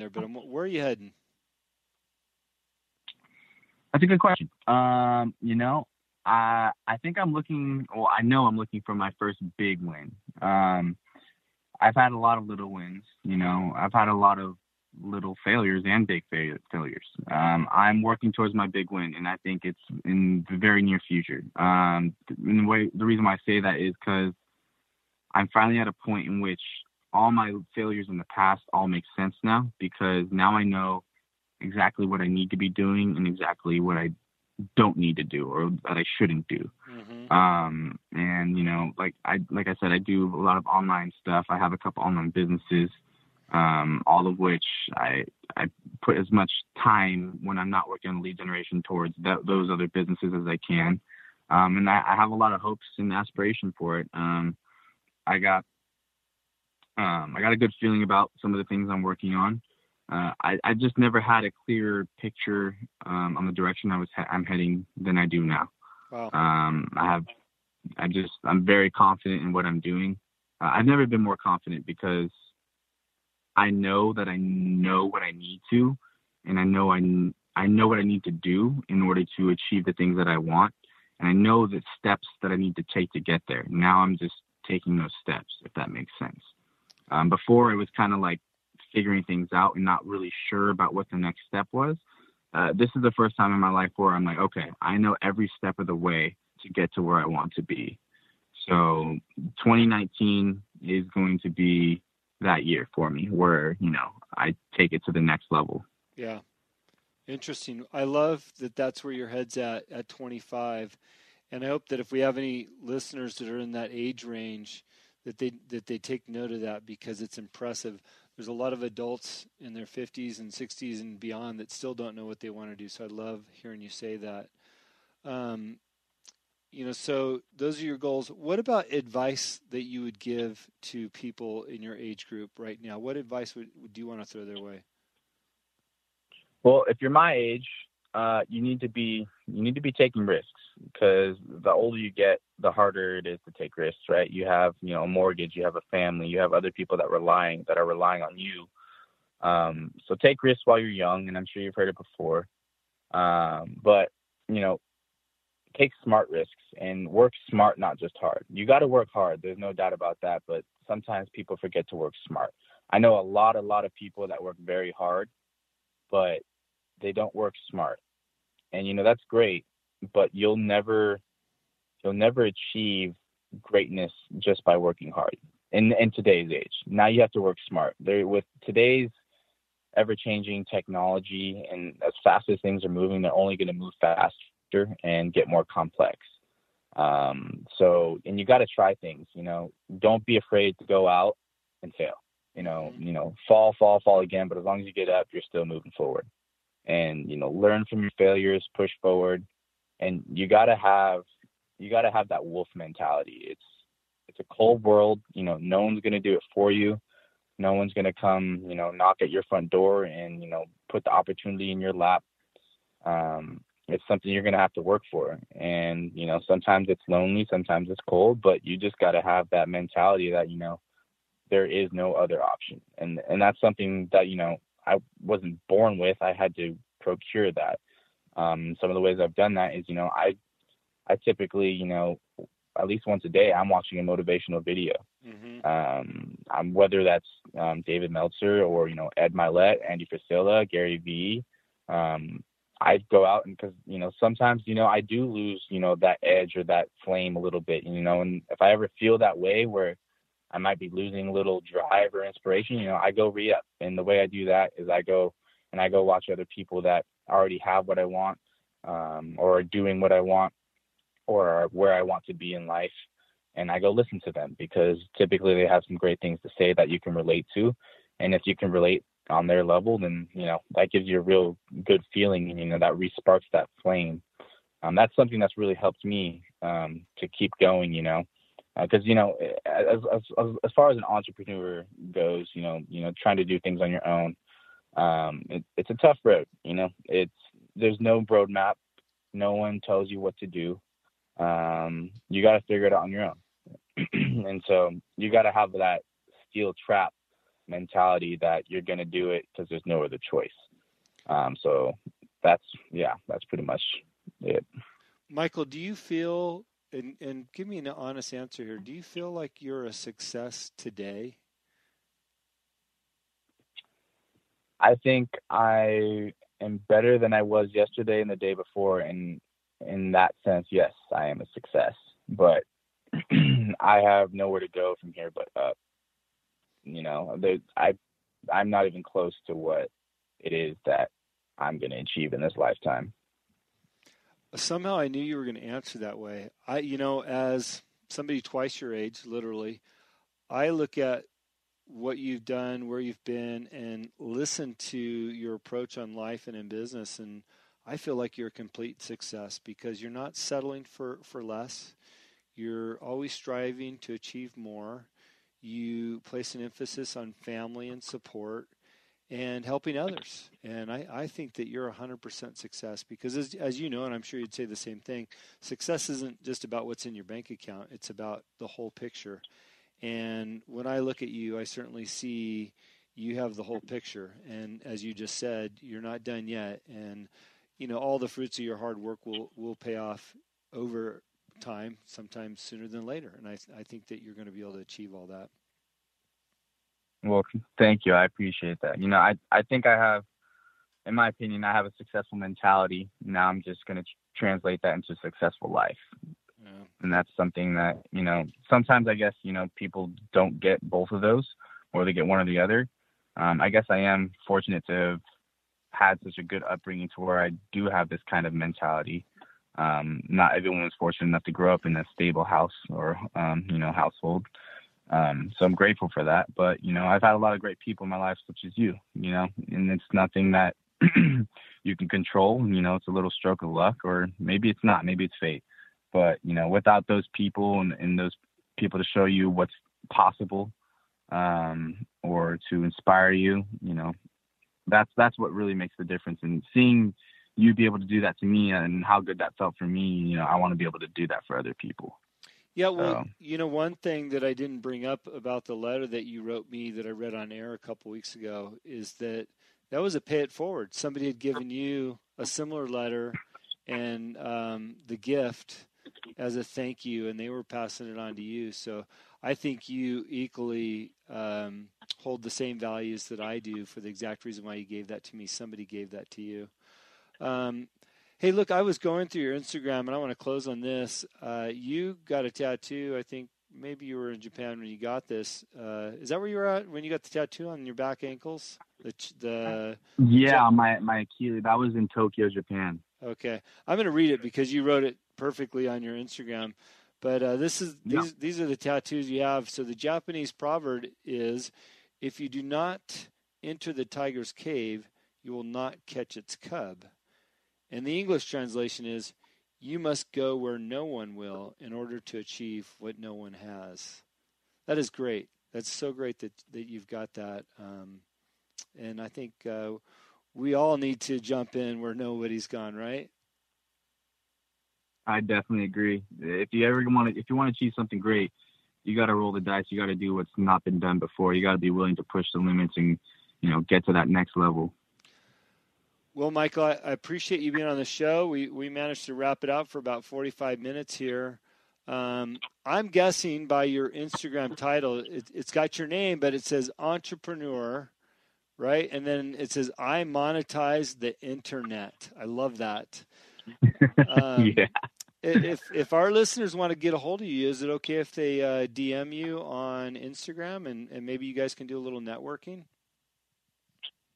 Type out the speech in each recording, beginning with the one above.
there, but where are you heading? That's a good question. I think I'm looking. Well, I know I'm looking for my first big win. I've had a lot of little wins. I've had a lot of little failures and big failures. I'm working towards my big win, and I think it's in the very near future. The reason why I say that is because I'm finally at a point in which all my failures in the past all make sense now, because now I know exactly what I need to be doing and exactly what I don't need to do or that I shouldn't do. And like I said, I do a lot of online stuff. I have a couple online businesses, all of which I put as much time when I'm not working on lead generation towards those other businesses as I can. And I have a lot of hopes and aspiration for it. I got a good feeling about some of the things I'm working on. I just never had a clearer picture on the direction I'm heading than I do now. Wow. I'm very confident in what I'm doing. I've never been more confident because I know that I know what I need to, and I know what I need to do in order to achieve the things that I want. And I know the steps that I need to take to get there. Now I'm just taking those steps, if that makes sense. Before it was kind of like figuring things out and not really sure about what the next step was. This is the first time in my life where I'm like, okay, I know every step of the way to get to where I want to be. So 2019 is going to be that year for me where, I take it to the next level. Yeah. Interesting. I love that that's where your head's at 25. And I hope that if we have any listeners that are in that age range, that they take note of that, because it's impressive. There's a lot of adults in their 50s and 60s and beyond that still don't know what they want to do. So I love hearing you say that. So those are your goals. What about advice that you would give to people in your age group right now? What advice would you want to throw their way? Well, if you're my age, you need to be taking risks, because the older you get, the harder it is to take risks, right? You have, a mortgage, you have a family, you have other people that are relying on you. So take risks while you're young, and I'm sure you've heard it before. But take smart risks and work smart, not just hard. You got to work hard. There's no doubt about that. But sometimes people forget to work smart. I know a lot of people that work very hard, but they don't work smart. And, that's great, but you'll never achieve greatness just by working hard in today's age. Now you have to work smart. With today's ever-changing technology and as fast as things are moving, they're only going to move faster and get more complex. And you got to try things. Don't be afraid to go out and fail. Fall again, but as long as you get up, you're still moving forward. And learn from your failures, push forward, and you gotta have that wolf mentality. It's a cold world. No one's gonna do it for you. No one's gonna come, knock at your front door and put the opportunity in your lap. It's something you're gonna have to work for. And sometimes it's lonely, sometimes it's cold, but you just gotta have that mentality that there is no other option. And that's something that I wasn't born with. I had to procure that. Some of the ways I've done that is, I typically, at least once a day, I'm watching a motivational video. Whether that's David Meltzer or, Ed Milet, Andy Frisella, Gary Vee. I go out and because, sometimes, I do lose, that edge or that flame a little bit, and if I ever feel that way where I might be losing a little drive or inspiration, I go re-up. And the way I do that is I go watch other people that already have what I want, or are doing what I want, or are where I want to be in life. And I go listen to them, because typically they have some great things to say that you can relate to. And if you can relate on their level, then, that gives you a real good feeling, and, that re-sparks that flame. That's something that's really helped me to keep going, because as far as an entrepreneur goes, trying to do things on your own, it's a tough road. There's no roadmap. No one tells you what to do. You got to figure it out on your own. And so you got to have that steel trap mentality that you're going to do it because there's no other choice. So that's pretty much it. Mychal, do you feel, and give me an honest answer here, do you feel like you're a success today? I think I am better than I was yesterday and the day before, and in that sense, yes, I am a success. But I have nowhere to go from here but up. I'm not even close to what it is that I'm going to achieve in this lifetime. Somehow I knew you were going to answer that way. As somebody twice your age, literally, I look at what you've done, where you've been, and listen to your approach on life and in business. And I feel like you're a complete success because you're not settling for less. You're always striving to achieve more. You place an emphasis on family and support and helping others. And I think that you're 100% success because, as you know, and I'm sure you'd say the same thing, success isn't just about what's in your bank account, it's about the whole picture. And when I look at you, I certainly see you have the whole picture. And as you just said, you're not done yet. And, all the fruits of your hard work will pay off over time, sometimes sooner than later. And I think that you're going to be able to achieve all that. Well, thank you. I appreciate that. I think I have, in my opinion, I have a successful mentality. Now I'm just going to translate that into a successful life. Yeah. And that's something that, sometimes I guess, people don't get both of those, or they get one or the other. I guess I am fortunate to have had such a good upbringing to where I do have this kind of mentality. Not everyone was fortunate enough to grow up in a stable house or, household. So I'm grateful for that. But, I've had a lot of great people in my life, such as you, and it's nothing that you can control. It's a little stroke of luck, or maybe it's not, maybe it's fate. But, without those people and those people to show you what's possible, or to inspire you, that's what really makes the difference. And seeing you be able to do that to me and how good that felt for me, I want to be able to do that for other people. Yeah, well, one thing that I didn't bring up about the letter that you wrote me that I read on air a couple weeks ago is that was a pay it forward. Somebody had given you a similar letter and the gift as a thank you, and they were passing it on to you. So I think you equally hold the same values that I do for the exact reason why you gave that to me. Somebody gave that to you. Hey, look, I was going through your Instagram, and I want to close on this. You got a tattoo. I think maybe you were in Japan when you got this. Is that where you were at when you got the tattoo on your back ankles? Yeah, my Achilles. That was in Tokyo, Japan. Okay, I'm going to read it because you wrote it perfectly on your Instagram. But these are the tattoos you have. So the Japanese proverb is, "If you do not enter the tiger's cave, you will not catch its cub." And the English translation is, "You must go where no one will in order to achieve what no one has." That is great. That's so great that you've got that. And I think we all need to jump in where nobody's gone, right? I definitely agree. If you want to achieve something great, you got to roll the dice. You got to do what's not been done before. You got to be willing to push the limits and, get to that next level. Well, Mychal, I appreciate you being on the show. We managed to wrap it out for about 45 minutes here. I'm guessing by your Instagram title, it's got your name, but it says entrepreneur, right? And then it says, "I monetize the internet." I love that. Yeah. If our listeners want to get a hold of you, is it okay if they DM you on Instagram and maybe you guys can do a little networking?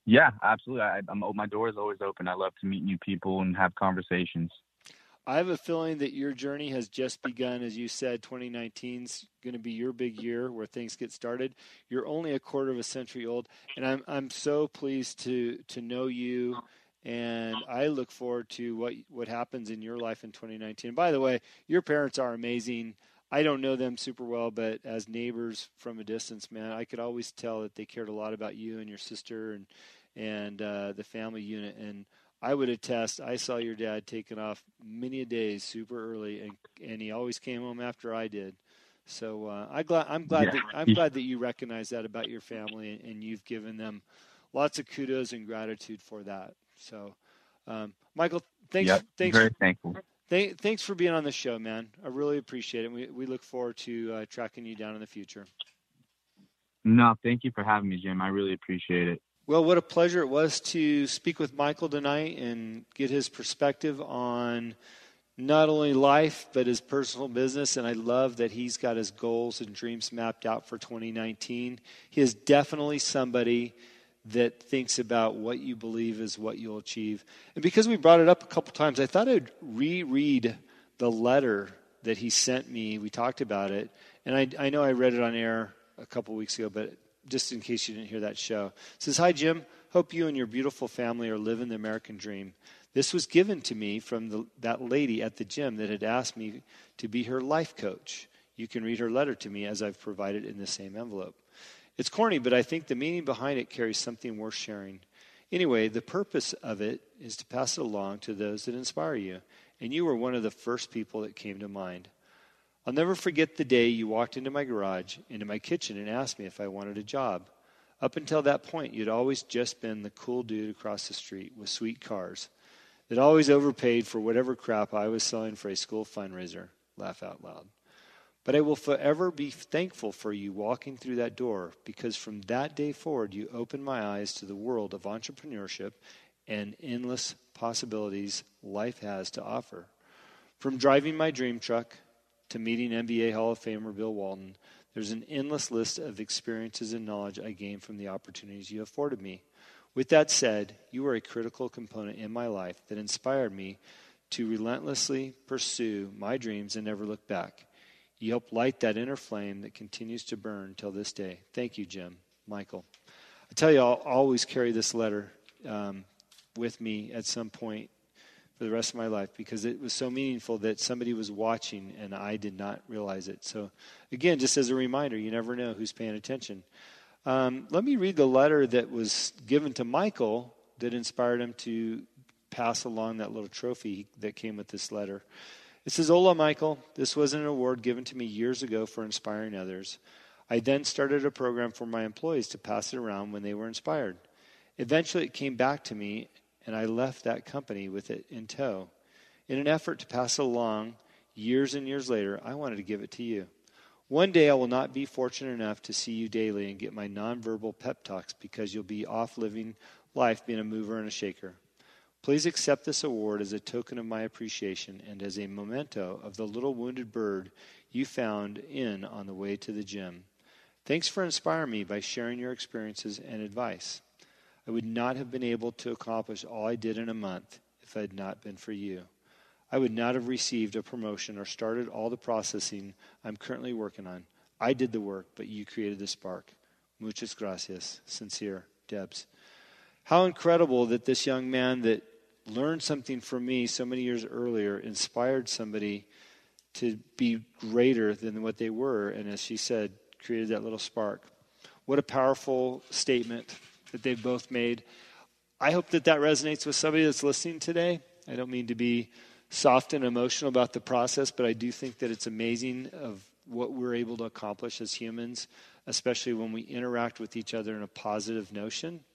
Yeah, absolutely. My door is always open. I love to meet new people and have conversations. I have a feeling that your journey has just begun. As you said, 2019 is going to be your big year where things get started. You're only a quarter of a century old, and I'm so pleased to know you, and I look forward to what happens in your life in 2019. By the way, your parents are amazing. I don't know them super well, but as neighbors from a distance, man, I could always tell that they cared a lot about you and your sister and the family unit. And I would attest, I saw your dad taking off many a days super early, and he always came home after I did. So I'm glad that you recognize that about your family, and you've given them lots of kudos and gratitude for that. So, Mychal, Yep. thanks Very thankful. thanks for being on the show, man. I really appreciate it. We look forward to tracking you down in the future. No, thank you for having me, Jim. I really appreciate it. Well, what a pleasure it was to speak with Mychal tonight and get his perspective on not only life, but his personal business. And I love that he's got his goals and dreams mapped out for 2019. He is definitely somebody that thinks about what you believe is what you'll achieve. And because we brought it up a couple times, I thought I'd reread the letter that he sent me. We talked about it. And I know I read it on air a couple weeks ago, but just in case you didn't hear that show. It says, "Hi, Jim. Hope you and your beautiful family are living the American dream. This was given to me from that lady at the gym that had asked me to be her life coach. You can read her letter to me as I've provided in the same envelope. It's corny, but I think the meaning behind it carries something worth sharing. Anyway, the purpose of it is to pass it along to those that inspire you, and you were one of the first people that came to mind. I'll never forget the day you walked into my garage, into my kitchen, and asked me if I wanted a job. Up until that point, you'd always just been the cool dude across the street with sweet cars that always overpaid for whatever crap I was selling for a school fundraiser. Laugh out loud. But I will forever be thankful for you walking through that door, because from that day forward, you opened my eyes to the world of entrepreneurship and endless possibilities life has to offer. From driving my dream truck to meeting NBA Hall of Famer Bill Walton, there's an endless list of experiences and knowledge I gained from the opportunities you afforded me. With that said, you were a critical component in my life that inspired me to relentlessly pursue my dreams and never look back. You helped light that inner flame that continues to burn till this day. Thank you, Jim." Mychal. I tell you, I'll always carry this letter with me at some point for the rest of my life, because it was so meaningful that somebody was watching and I did not realize it. So, again, just as a reminder, you never know who's paying attention. Let me read the letter that was given to Mychal that inspired him to pass along that little trophy that came with this letter. It says, "Hola, Mychal. This was an award given to me years ago for inspiring others. I then started a program for my employees to pass it around when they were inspired. Eventually, it came back to me, and I left that company with it in tow. In an effort to pass it along years and years later, I wanted to give it to you. One day I will not be fortunate enough to see you daily and get my nonverbal pep talks, because you'll be off living life being a mover and a shaker. Please accept this award as a token of my appreciation and as a memento of the little wounded bird you found on the way to the gym. Thanks for inspiring me by sharing your experiences and advice. I would not have been able to accomplish all I did in a month if it had not been for you. I would not have received a promotion or started all the processing I'm currently working on. I did the work, but you created the spark. Muchas gracias. Sincere, Debs." How incredible that this young man that learned something from me so many years earlier inspired somebody to be greater than what they were, and as she said, created that little spark. What a powerful statement that they've both made. I hope that resonates with somebody that's listening today. I don't mean to be soft and emotional about the process, but I do think that it's amazing of what we're able to accomplish as humans, especially when we interact with each other in a positive notion.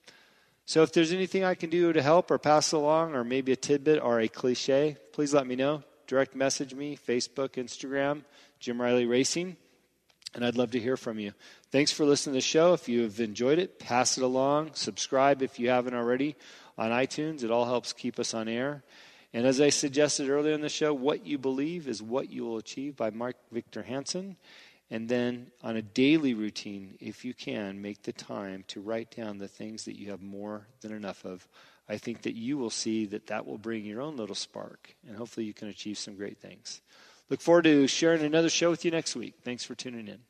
So if there's anything I can do to help or pass along, or maybe a tidbit or a cliche, please let me know. Direct message me, Facebook, Instagram, Jim Riley Racing, and I'd love to hear from you. Thanks for listening to the show. If you have enjoyed it, pass it along. Subscribe if you haven't already on iTunes. It all helps keep us on air. And as I suggested earlier in the show, What You Believe is What You Will Achieve by Mark Victor Hansen. And then on a daily routine, if you can, make the time to write down the things that you have more than enough of. I think that you will see that will bring your own little spark, and hopefully you can achieve some great things. Look forward to sharing another show with you next week. Thanks for tuning in.